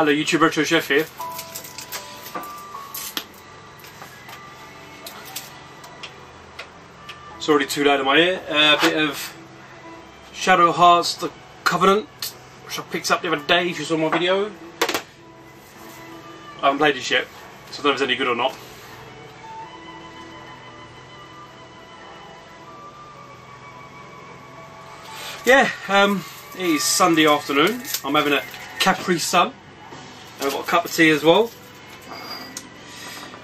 Hello YouTube, Retro Chef here. It's already too loud in my ear. A bit of Shadow Hearts The Covenant, which I picked up the other day if you saw my video. I haven't played this yet, so I don't know if it's any good or not. Yeah, it is Sunday afternoon. I'm having a Capri Sun. I've got a cup of tea as well.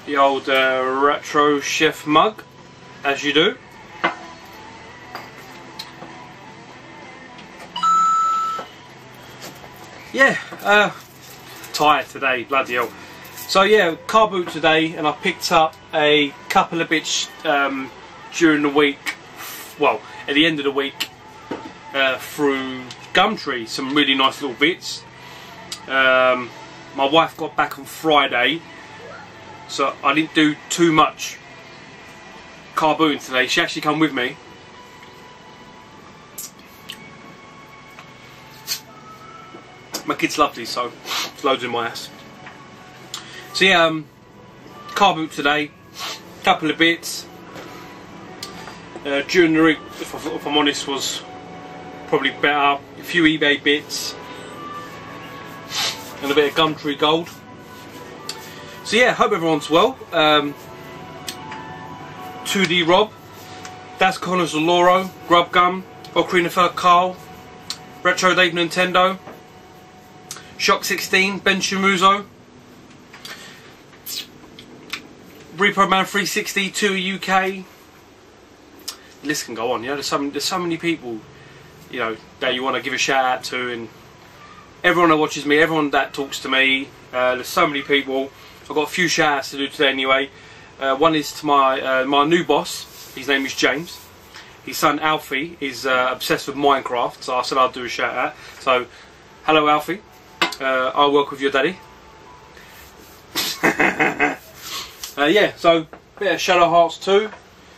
The old Retro Chef mug, as you do. Yeah, tired today, bloody hell. So yeah, Carboot today, and I picked up a couple of bits during the week, well, at the end of the week, through Gumtree, some really nice little bits. My wife got back on Friday, so I didn't do too much Carbooting today. She actually come with me. My kids love these, so it's loads in my ass. So yeah, Carboot today, couple of bits. During the week, if I'm honest, was probably better. A few eBay bits and a bit of Gumtree gold. So yeah, hope everyone's well. 2D Rob, Das Connors Loro, Grub Gum, Ocarina of Carl, Retro Dave Nintendo, Shock 16, Ben Shamuzo, Repo Man 360, 2 UK. The list can go on. You know, there's so many people, you know, that you want to give a shout out to, and everyone that watches me, everyone that talks to me. There's so many people. I've got a few shout outs to do today anyway. One is to my new boss. His name is James. His son Alfie is obsessed with Minecraft, so I said I'd do a shout out. So, hello Alfie. I work with your daddy. Yeah, so bit of Shadow Hearts 2.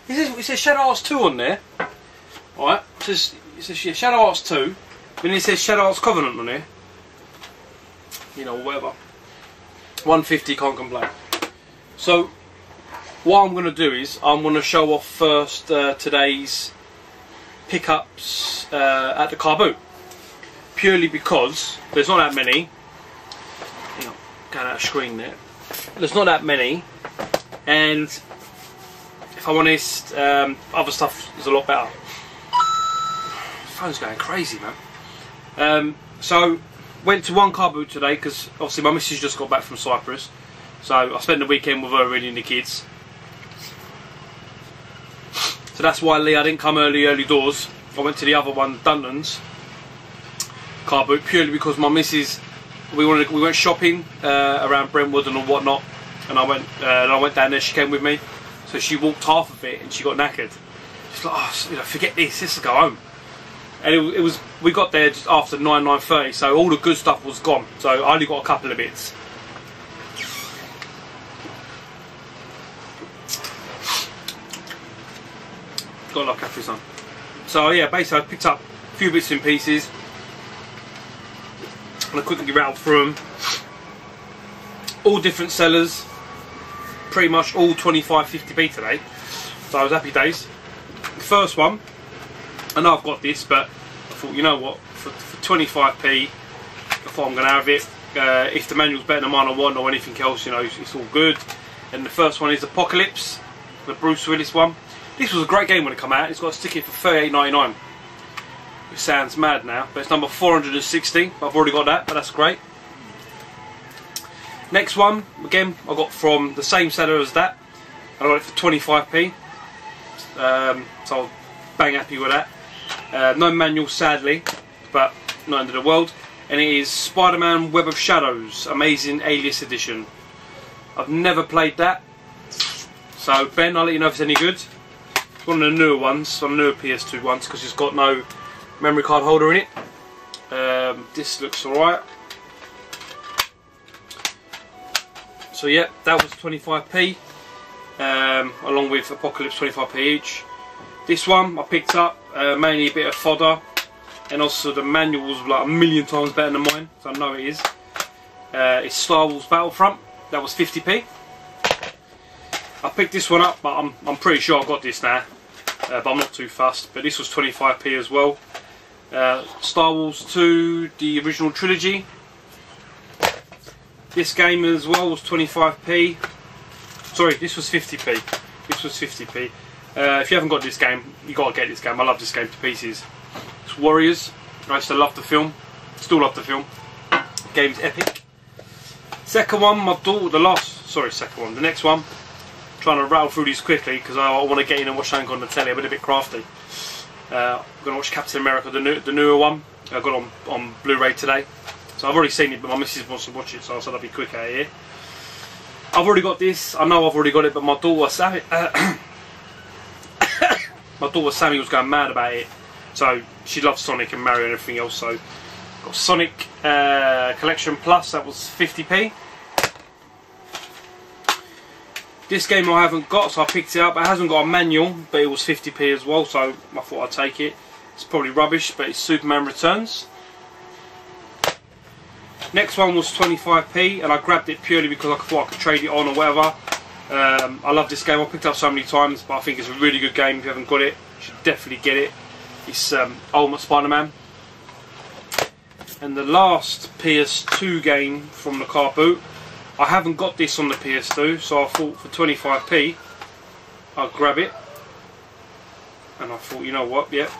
It says Shadow Hearts 2 on there. Alright, it says yeah, Shadow Hearts 2. Then it says Shadow Hearts Covenant on here. You know, whatever. 150, can't complain. So, what I'm going to do is, I'm going to show off first today's pickups at the Carboot. Purely because there's not that many. You know, going out of screen there. There's not that many, and if I'm honest, other stuff is a lot better. Phone's going crazy, man. So went to one Carboot today because obviously my missus just got back from Cyprus, so I spent the weekend with her really and the kids. So that's why I didn't come early doors. I went to the other one, Dunton's Carboot, purely because my missus, we went shopping around Brentwood and whatnot, and I went down there. She came with me, so she walked half of it and she got knackered. She's like, oh, you know, forget this. Let's go home. And it was we got there just after 9:30, so all the good stuff was gone. So I only got a couple of bits. Got like Capri Sun. So yeah, basically I picked up a few bits and pieces. And I quickly rattled through them. All different sellers, pretty much all 25-50p today, so I was happy days. The first one, I know I've got this, but I thought, you know what, for 25p, I thought I'm going to have it. If the manual's better than mine or what, or anything else, you know, it's all good. And the first one is Apocalypse, the Bruce Willis one. This was a great game when it came out. It's got a sticker for $38.99. It sounds mad now, but it's number 460. I've already got that, but that's great. Next one, again, I got from the same seller as that. I got it for 25p. So I was bang happy with that. No manual, sadly, but not end of the world. And it is Spider-Man Web of Shadows, Amazing Alias Edition. I've never played that. So Ben, I'll let you know if it's any good. It's one of the newer ones, one of the newer PS2 ones, because it's got no memory card holder in it. This looks alright. So yeah, that was 25p, along with Apocalypse 25p each. This one I picked up, mainly a bit of fodder, and also the manual was like a million times better than mine, so I know it is. It's Star Wars Battlefront. That was 50p. I picked this one up, but I'm pretty sure I got this now. But I'm not too fussed. But this was 25p as well. Star Wars 2, the original trilogy. This game as well was 25p. Sorry, this was 50p. This was 50p. If you haven't got this game, you got to get this game. I love this game to pieces. It's Warriors. I used to love the film. Still love the film. The game's epic. Second one, my daughter. The next one. I'm trying to rattle through these quickly because I want to get in and watch something on the telly. I'm a bit crafty. I'm going to watch Captain America, the newer one. I got it on Blu-ray today. So I've already seen it, but my missus wants to watch it, so I said I'll be quick out here. I've already got this. I know I've already got it, but my daughter Sammy, was going mad about it. So she loves Sonic and Mario and everything else. So got Sonic Collection Plus. That was 50p. This game I haven't got, so I picked it up. It hasn't got a manual, but it was 50p as well, so I thought I'd take it. It's probably rubbish, but it's Superman Returns. Next one was 25p, and I grabbed it purely because I thought I could trade it on or whatever. I love this game. I picked it up so many times, but I think it's a really good game. If you haven't got it, you should definitely get it. It's Ultimate Spider-Man. And the last PS2 game from the Carboot. I haven't got this on the PS2, so I thought for 25p I'd grab it. And I thought, you know what, yeah.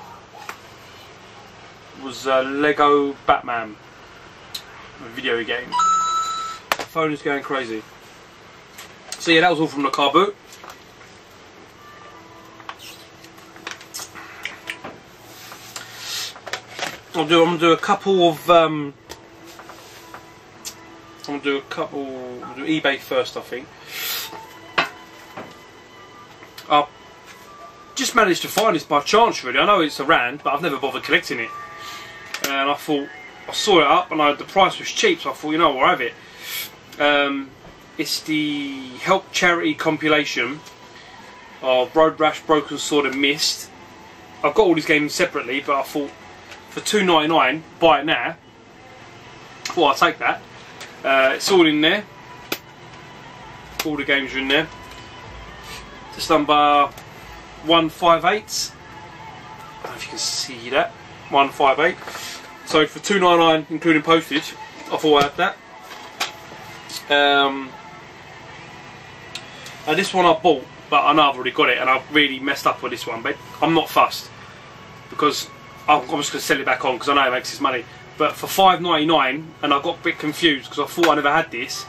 It was Lego Batman, a video game. The phone is going crazy. So yeah, that was all from the Carboot. I'm gonna do a couple of we'll do eBay first, I think. I just managed to find this by chance, really. I know it's around, but I've never bothered collecting it. And I thought, I saw it up, and the price was cheap, so I thought, you know, I'll have it. It's the Help Charity compilation of Road Rash, Broken Sword and Mist. I've got all these games separately, but I thought for $2.99, buy it now. I thought I'd take that. It's all in there. All the games are in there. It's number 158. I don't know if you can see that. 158. So for $2.99 including postage, I thought I'd have that. And this one I bought, but I know I've already got it, and I've really messed up with this one. But I'm not fussed because I'm just going to sell it back on because I know it makes its money. But for $5.99, and I got a bit confused because I thought I never had this,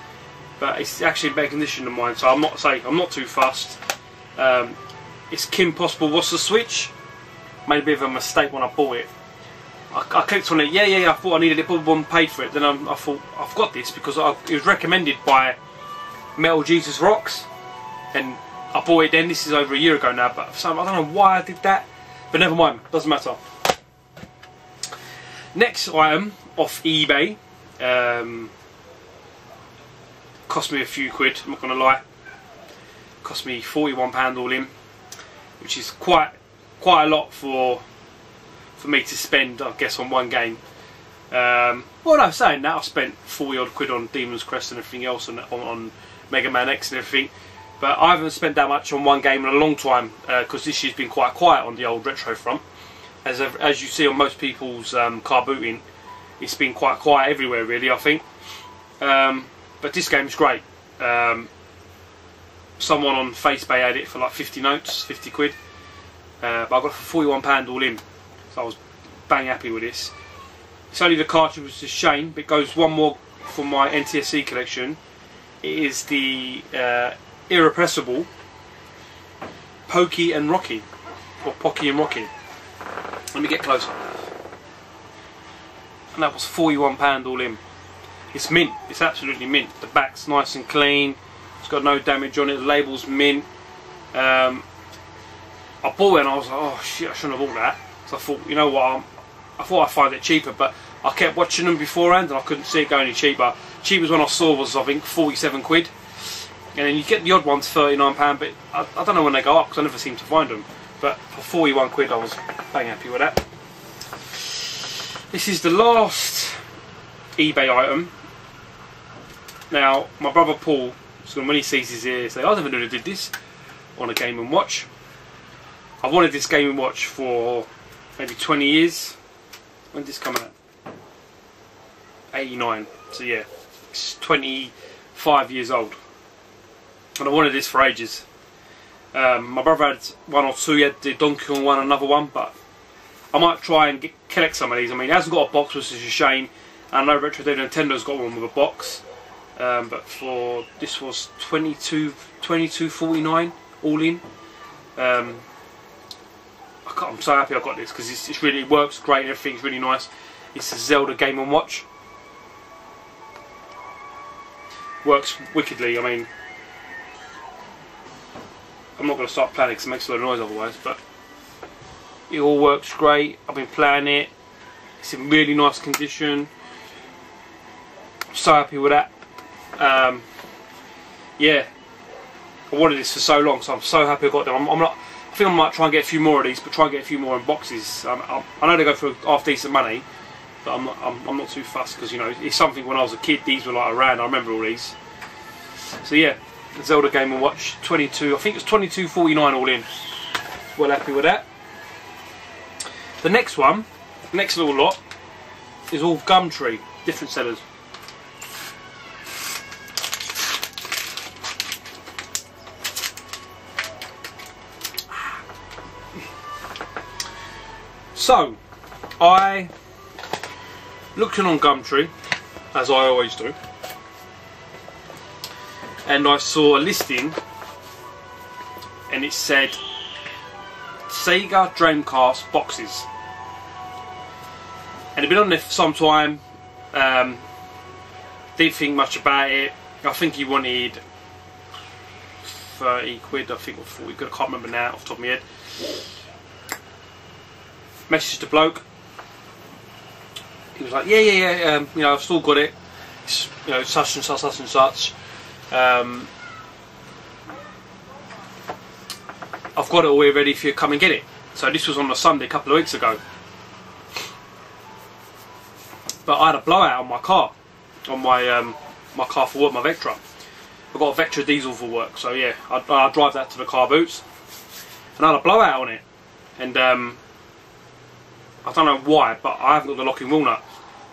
but it's actually in better condition than mine, so I'm not too fussed. It's Kim Possible. What's the Switch? Made a bit of a mistake when I bought it. I clicked on it. Yeah. I thought I needed it, but one paid for it. Then I thought I've got this because it was recommended by Metal Jesus Rocks, and I bought it then. This is over a year ago now, but I don't know why I did that. But never mind. Doesn't matter. Next item off eBay, cost me a few quid, I'm not going to lie. Cost me £41 all in, which is quite a lot for me to spend, I guess, on one game. Well, no, saying that, I spent 40 odd quid on Demon's Crest and everything else, and on Mega Man X and everything. But I haven't spent that much on one game in a long time, because this year's been quite quiet on the old retro front. As you see on most people's car booting, it's been quite quiet everywhere, really, I think. But this game's great. Someone on FaceBay had it for like 50 quid. But I got it for £41 all in. So I was bang happy with this. It's only the cartridge, which is a shame, but it goes one more for my NTSC collection. It is the Irrepressible Pokey and Rocky. Or Pocky and Rocky. Let me get closer. And that was £41 all in. It's mint. It's absolutely mint. The back's nice and clean. It's got no damage on it. The label's mint. I bought it and I was like, oh shit, I shouldn't have bought that. So I thought, you know what, I thought I'd find it cheaper, but I kept watching them beforehand and I couldn't see it go any cheaper. Cheapest one I saw was, I think, 47 quid. And then you get the odd ones, £39, but I don't know when they go up because I never seem to find them. But for 41 quid I was bang happy with that. This is the last eBay item. Now, my brother Paul, so when he sees this here, he'll say, I never knew they did this on a Game & Watch. I've wanted this Game & Watch for maybe 20 years. When did this come out? 89. So yeah, it's 25 years old. And I wanted this for ages. My brother had one or two. He had the Donkey Kong one, another one, but I might try and collect some of these. I mean, it hasn't got a box, which is a shame. I know Retro Dead Nintendo's got one with a box. But for this was $22.49 all in. I'm so happy I got this because it really works great. Everything's really nice. It's a Zelda Game & Watch. Works wickedly. I mean, I'm not going to start playing it because it makes a lot of noise otherwise. But it all works great. I've been playing it. It's in really nice condition. I'm so happy with that. Yeah, I wanted this for so long, so I'm so happy I got them. I think I might try and get a few more of these, but try and get a few more in boxes. I know they go for half decent money, but I'm not too fussed because, you know, it's something when I was a kid these were like around. I remember all these. So yeah, the Zelda Game & Watch, I think it's $22.49 all in. Well happy with that. The next one, next little lot, is all Gumtree, different sellers. So, I looked in on Gumtree, as I always do, and I saw a listing, and it said Sega Dreamcast boxes, and it'd been on there for some time. Didn't think much about it. I think he wanted 30 quid, I think, or 40 quid, I can't remember now off the top of my head. Messaged the bloke. He was like, yeah, you know, I've still got it. It's, you know, such and such, such and such. I've got it all here ready for you to come and get it. So this was on a Sunday a couple of weeks ago. But I had a blowout on my car, on my my car for work, my Vectra. I've got a Vectra diesel for work, so yeah, I drive that to the Carboots, and I had a blowout on it, and I don't know why, but I haven't got the locking wheel nut.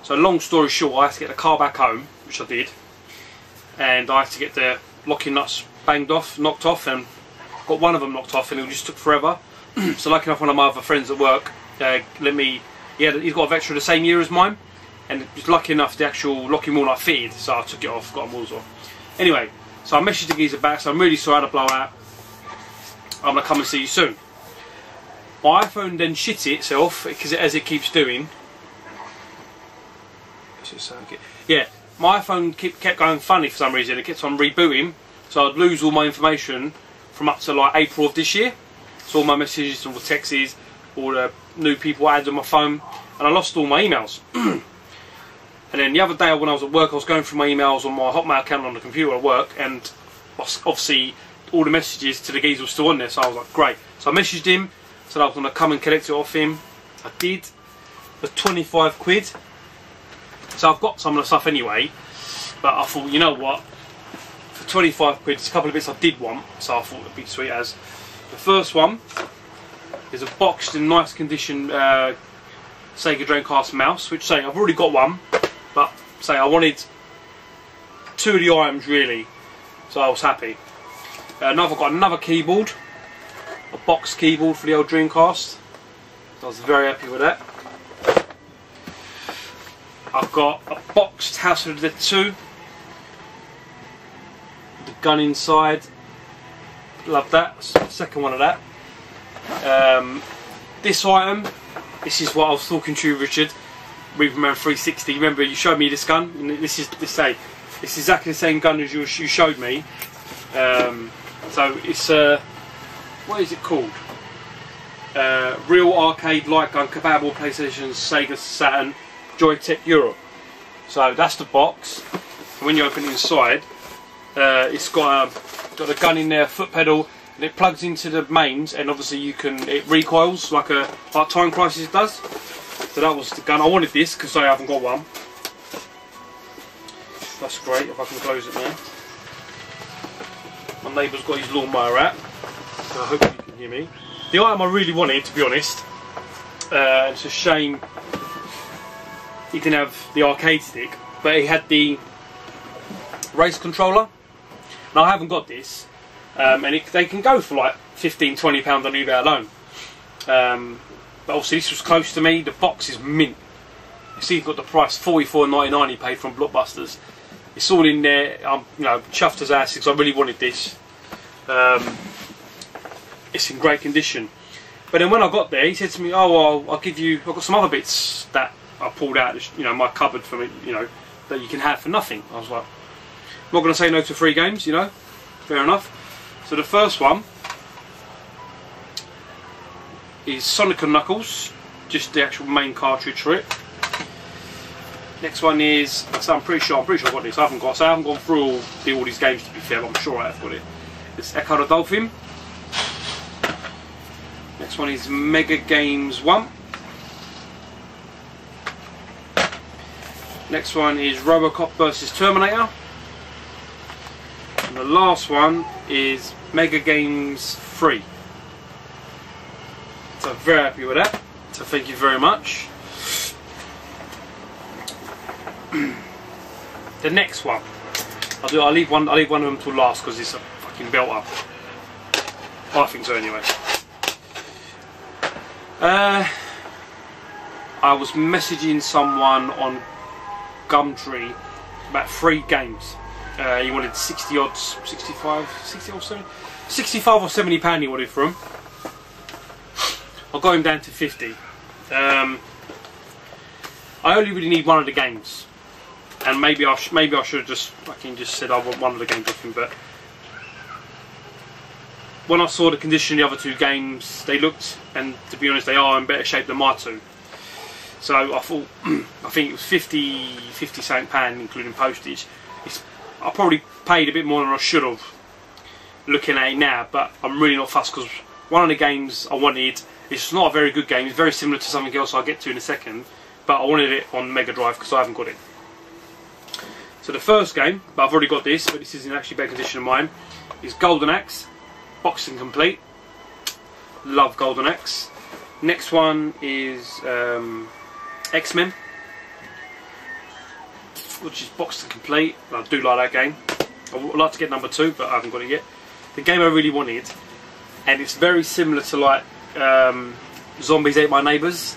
So long story short, I had to get the car back home, which I did, and I had to get the locking nuts banged off, knocked off, and got one of them knocked off, and it just took forever. So lucky enough, one of my other friends at work he's got a Vectra the same year as mine, and just lucky enough the actual locking wheel nut fitted, so I took it off, got the wheels off. Anyway, so I messaged the geezer back, so I'm really sorry I had a blowout. I'm going to come and see you soon. My iPhone then shit itself, because as it keeps doing. Yeah, my iPhone kept going funny for some reason. It kept on rebooting, so I'd lose all my information from up to like April of this year. So all my messages, all the texts, all the new people I had on my phone, and I lost all my emails. And then the other day when I was at work, I was going through my emails on my Hotmail account on the computer at work, and obviously all the messages to the geezer were still on there, so I was like, great. So I messaged him, said I was going to come and collect it off him. I did, for 25 quid. So I've got some of the stuff anyway, but I thought, you know what, for 25 quid, there's a couple of bits I did want, so I thought it'd be sweet as. The first one is a boxed in nice condition Sega Dreamcast mouse, which say I've already got one, but say I wanted two of the items really, so I was happy. I've got another keyboard, a box keyboard for the old Dreamcast. I was very happy with that. I've got a boxed House of the Dead 2, the gun inside. Love that. That's the second one of that. This item, this is what I was talking to you, Richard. Reaperman 360. Remember, you showed me this gun. And this is exactly the same gun as you showed me. So it's what is it called? Real arcade light gun compatible PlayStation, Sega Saturn, Joytech Europe. So that's the box. And when you open it inside, it's got a gun in there, foot pedal, and it plugs into the mains, and obviously it recoils like Time Crisis does. So that was the gun. I wanted this because I haven't got one. That's great, if I can close it now. My neighbour's got his lawnmower out, so I hope you can hear me. The item I really wanted, to be honest, it's a shame you can have the arcade stick, but he had the race controller. Now I haven't got this, and they can go for like £15–20 on eBay alone. But obviously this was close to me. The box is mint. You see, you've got the price $44.99 he paid from Blockbusters. It's all in there. I'm, you know, chuffed as ass because I really wanted this. It's in great condition. But then when I got there, he said to me, "Oh, well, I'll give you. I've got some other bits that I pulled out, you know, my cupboard from it, you know, that you can have for nothing." I was like, "I'm not going to say no to free games, you know. Fair enough." So the first one is Sonic and Knuckles, just the actual main cartridge for it. Next one is, I'm pretty sure I've got this. I haven't gone through all these games to be fair, but I'm sure I have got it. It's Echo the Dolphin. Next one is Mega Games 1. Next one is Robocop vs Terminator. And the last one is Mega Games 3. So I'm very happy with that. So thank you very much. The next one, I'll leave one of them till last because it's a fucking belt up. I think so anyway. I was messaging someone on Gumtree about 3 games. He wanted 65 or 70 pound he wanted for them. I got him down to 50. I only really need one of the games. And maybe I should have just said I want one of the games off him, but when I saw the condition of the other 2 games, they looked, and to be honest, they are in better shape than my 2. So I thought, I think it was 50 something pound including postage. I probably paid a bit more than I should have, looking at it now, but I'm really not fussed because one of the games I wanted, it's not a very good game, it's very similar to something else I'll get to in a second, but I wanted it on Mega Drive because I haven't got it. So the first game, but I've already got this, but this is in actually better condition than mine, is Golden Axe, boxing complete. Love Golden Axe. Next one is X-Men, which is boxing complete. I do like that game. I would like to get number 2, but I haven't got it yet. The game I really wanted, and it's very similar to like Zombies Ate My Neighbours.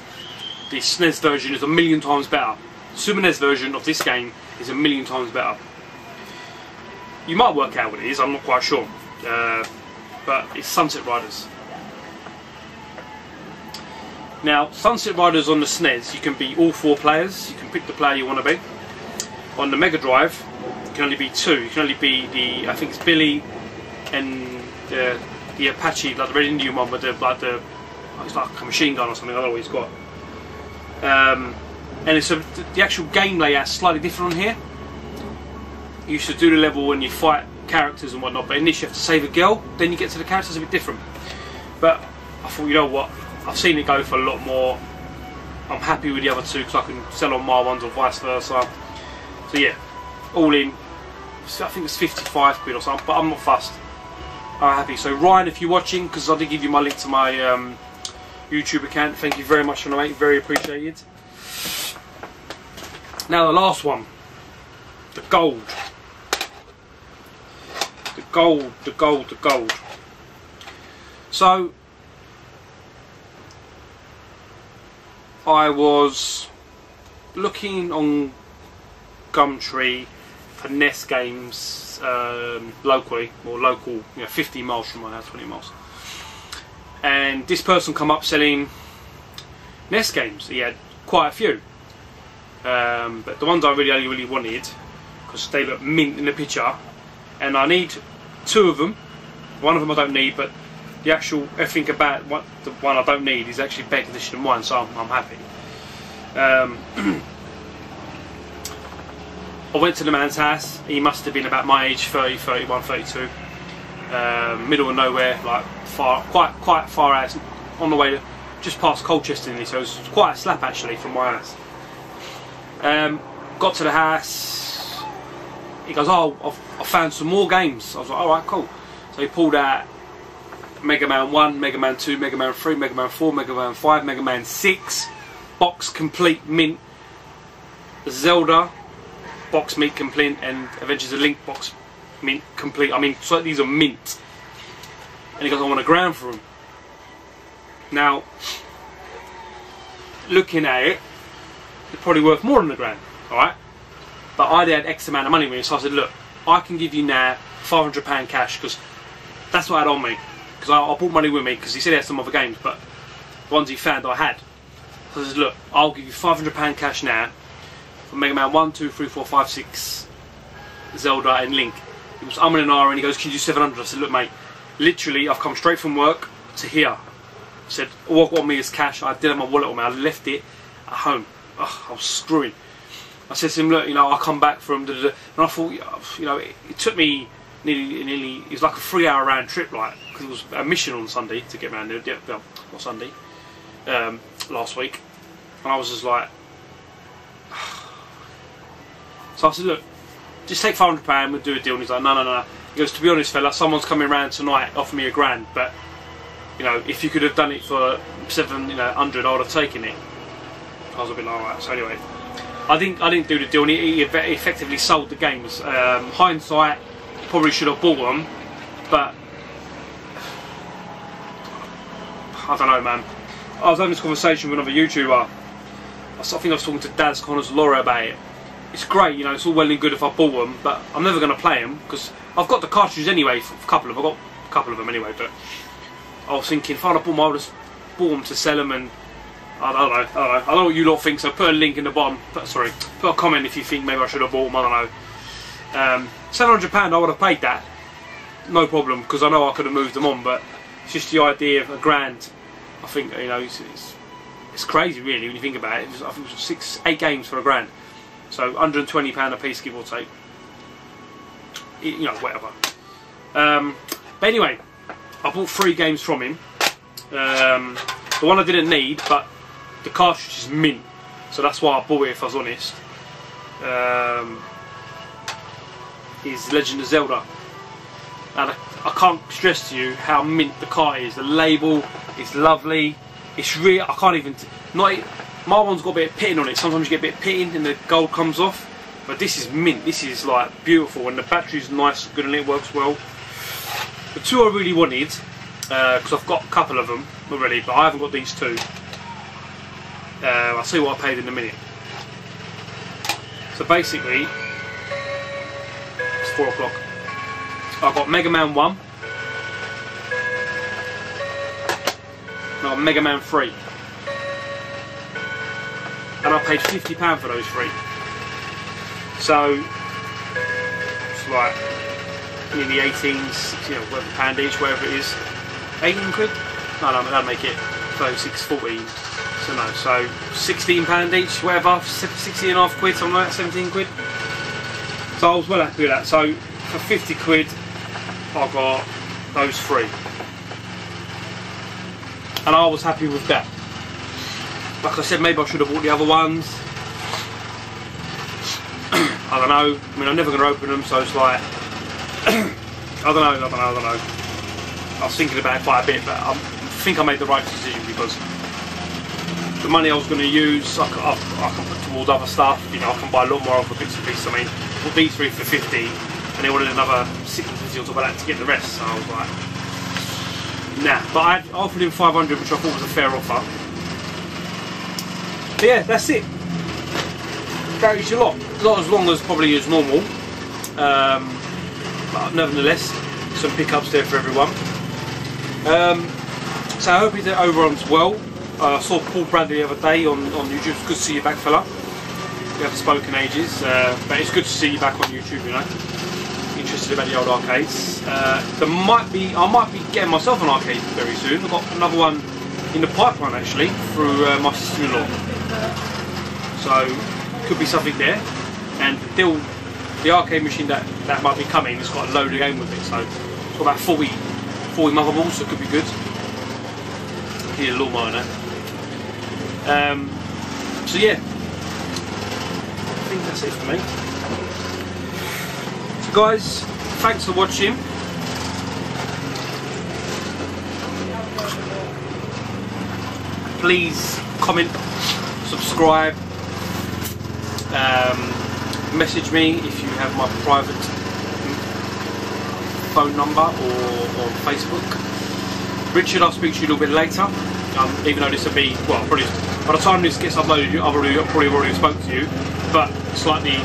The SNES version is 1,000,000 times better. Super NES version of this game is 1,000,000 times better. You might work out what it is, I'm not quite sure. But it's Sunset Riders. Now, Sunset Riders on the SNES, you can be all 4 players. You can pick the player you want to be. On the Mega Drive, you can only be 2. You can only be I think it's Billy and the Apache, like the Red Indian one with it's like a machine gun or something. I don't know what he's got. And it's the actual game layout's slightly different on here. You used to do the level when you fight characters and whatnot, but in this you have to save a girl, then you get to the characters a bit different. But I thought, you know what, I've seen it go for a lot more. I'm happy with the other 2 because I can sell on my ones or vice versa. So yeah, all in, I think it's 55 quid or something, but I'm not fussed. I'm happy. So Ryan, if you're watching, because I did give you my link to my YouTube account, thank you very much for the mate, very appreciated. Now the last one, the gold. The gold. So I was looking on Gumtree for NES games locally, or local, you know, 50 miles from my house, 20 miles. And this person come up selling NES games. He had quite a few. But the ones I really wanted, because they look mint in the picture, and I need 2 of them. One of them I don't need, but the actual everything about the one I don't need is actually better condition than mine, so I'm happy. I went to the man's house. He must have been about my age, 30, 31, 32. Middle of nowhere, like quite far out, on the way to, just past Colchester, so it was quite a slap actually from my house. Got to the house, he goes, oh, I found some more games. I was like, alright, cool. So he pulled out Mega Man 1, Mega Man 2, Mega Man 3, Mega Man 4, Mega Man 5, Mega Man 6, box complete mint, Zelda, box mint complete, and Adventures of Link box mint complete. I mean, so these are mint. And he goes, I want a grand for them. Now, looking at it, they're probably worth more than a grand, alright? But I had X amount of money with me, so I said, look, I can give you now £500 cash, because that's what I had on me. Because I brought money with me, because he said he had some other games, but the ones he found I had. So I said, look, I'll give you £500 cash now for Mega Man 1, 2, 3, 4, 5, 6, Zelda and Link. He was umming and ahhing, and he goes, can you do 700? I said, look mate, literally I've come straight from work to here. He said, all I've got on me is cash. I did have my wallet on me, I left it at home. Ugh, I was screwing. I said to him, look, you know, I'll come back from da, da, da. And I thought, you know, it took me nearly, it was like a 3-hour round trip, like, because it was a mission on Sunday to get around there, well, not Sunday, last week. And I was just like, so I said, look, just take £500, we'll do a deal. And he's like, no, no, no. He goes, to be honest fella, someone's coming around tonight, offer me a grand, but, you know, if you could have done it for 700, I would have taken it. I was a bit like, alright. So anyway, I didn't do the deal, and he effectively sold the games. Hindsight, probably should have bought them, but I don't know, man. I was having this conversation with another YouTuber. I think I was talking to Daz Connors Laura about it. It's great, you know, it's all well and good if I bought them, but I'm never going to play them because I've got the cartridges anyway. For a couple of, I've got a couple of them anyway. But I was thinking, if I'd have bought them, I would have bought them to sell them, and I don't know. I don't know what you lot think. So put a link in the bottom. Sorry, put a comment if you think maybe I should have bought them. I don't know. £700, I would have paid that, no problem, because I know I could have moved them on. But it's just the idea of a grand. I think, you know, it's crazy really when you think about it. I think it was 8 games for a grand. So £120 a piece, give or take. You know, whatever. But anyway, I bought 3 games from him. The one I didn't need, but the cartridge is mint, so that's why I bought it. If I was honest, is Legend of Zelda, and I can't stress to you how mint the cart is. The label is lovely. It's real. I can't even. My one's got a bit of pitting on it. Sometimes you get a bit of pitting and the gold comes off. But this is mint. This is like beautiful, and the battery's nice, good, and it works well. The 2 I really wanted, because I've got a couple of them already, but I haven't got these 2. I'll see what I paid in a minute. So basically, it's 4 o'clock. I've got Mega Man 1, and I've got Mega Man 3. And I paid £50 for those 3. So it's like nearly 18, whatever pound each, whatever it is. 18 quid? No, that'll make it 36, 14. So no, so £16 each, whatever, 16 and a half quid, something like that, 17 quid. So I was well happy with that. So for 50 quid, I got those 3. And I was happy with that. Like I said, maybe I should have bought the other ones. I don't know. I mean, I'm never going to open them, so it's like, I don't know. I was thinking about it quite a bit, but I think I made the right decision, because the money I was going to use, I can put towards other stuff. You know, I can buy a lot more other bits and pieces. I mean, I bought these 3 for 50, and they wanted another 60 on top of that to get the rest. So I was like, nah. But I offered him 500, which I thought was a fair offer. But yeah, that's it. Carries a lot. Not as long as probably as normal. But nevertheless, some pickups there for everyone. So I hope the overruns well. I saw Paul Bradley the other day on YouTube. It's good to see you back, fella. We haven't spoken ages, but it's good to see you back on YouTube, you know. Interested about the old arcades. I might be getting myself an arcade very soon. I've got another one in the pipeline actually through my sister-in-law. So could be something there. And the arcade machine that might be coming has got a load of game with it. So it's got about 40 motherballs, so it could be good. Need a lawnmower now. So yeah, I think that's it for me. So guys, thanks for watching. Please comment, subscribe, message me if you have my private phone number or on Facebook. Richard, I'll speak to you a little bit later. Even though this will be, well, probably by the time this gets uploaded, I've probably already spoke to you, but slightly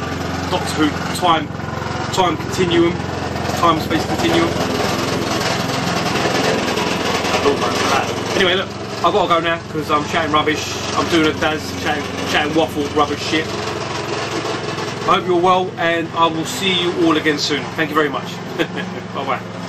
Doctor Who time continuum, time space continuum. Anyway, look, I've got to go now because I'm chatting rubbish. I'm doing a Daz, chatting waffle rubbish shit. I hope you're well, and I will see you all again soon. Thank you very much. Bye bye.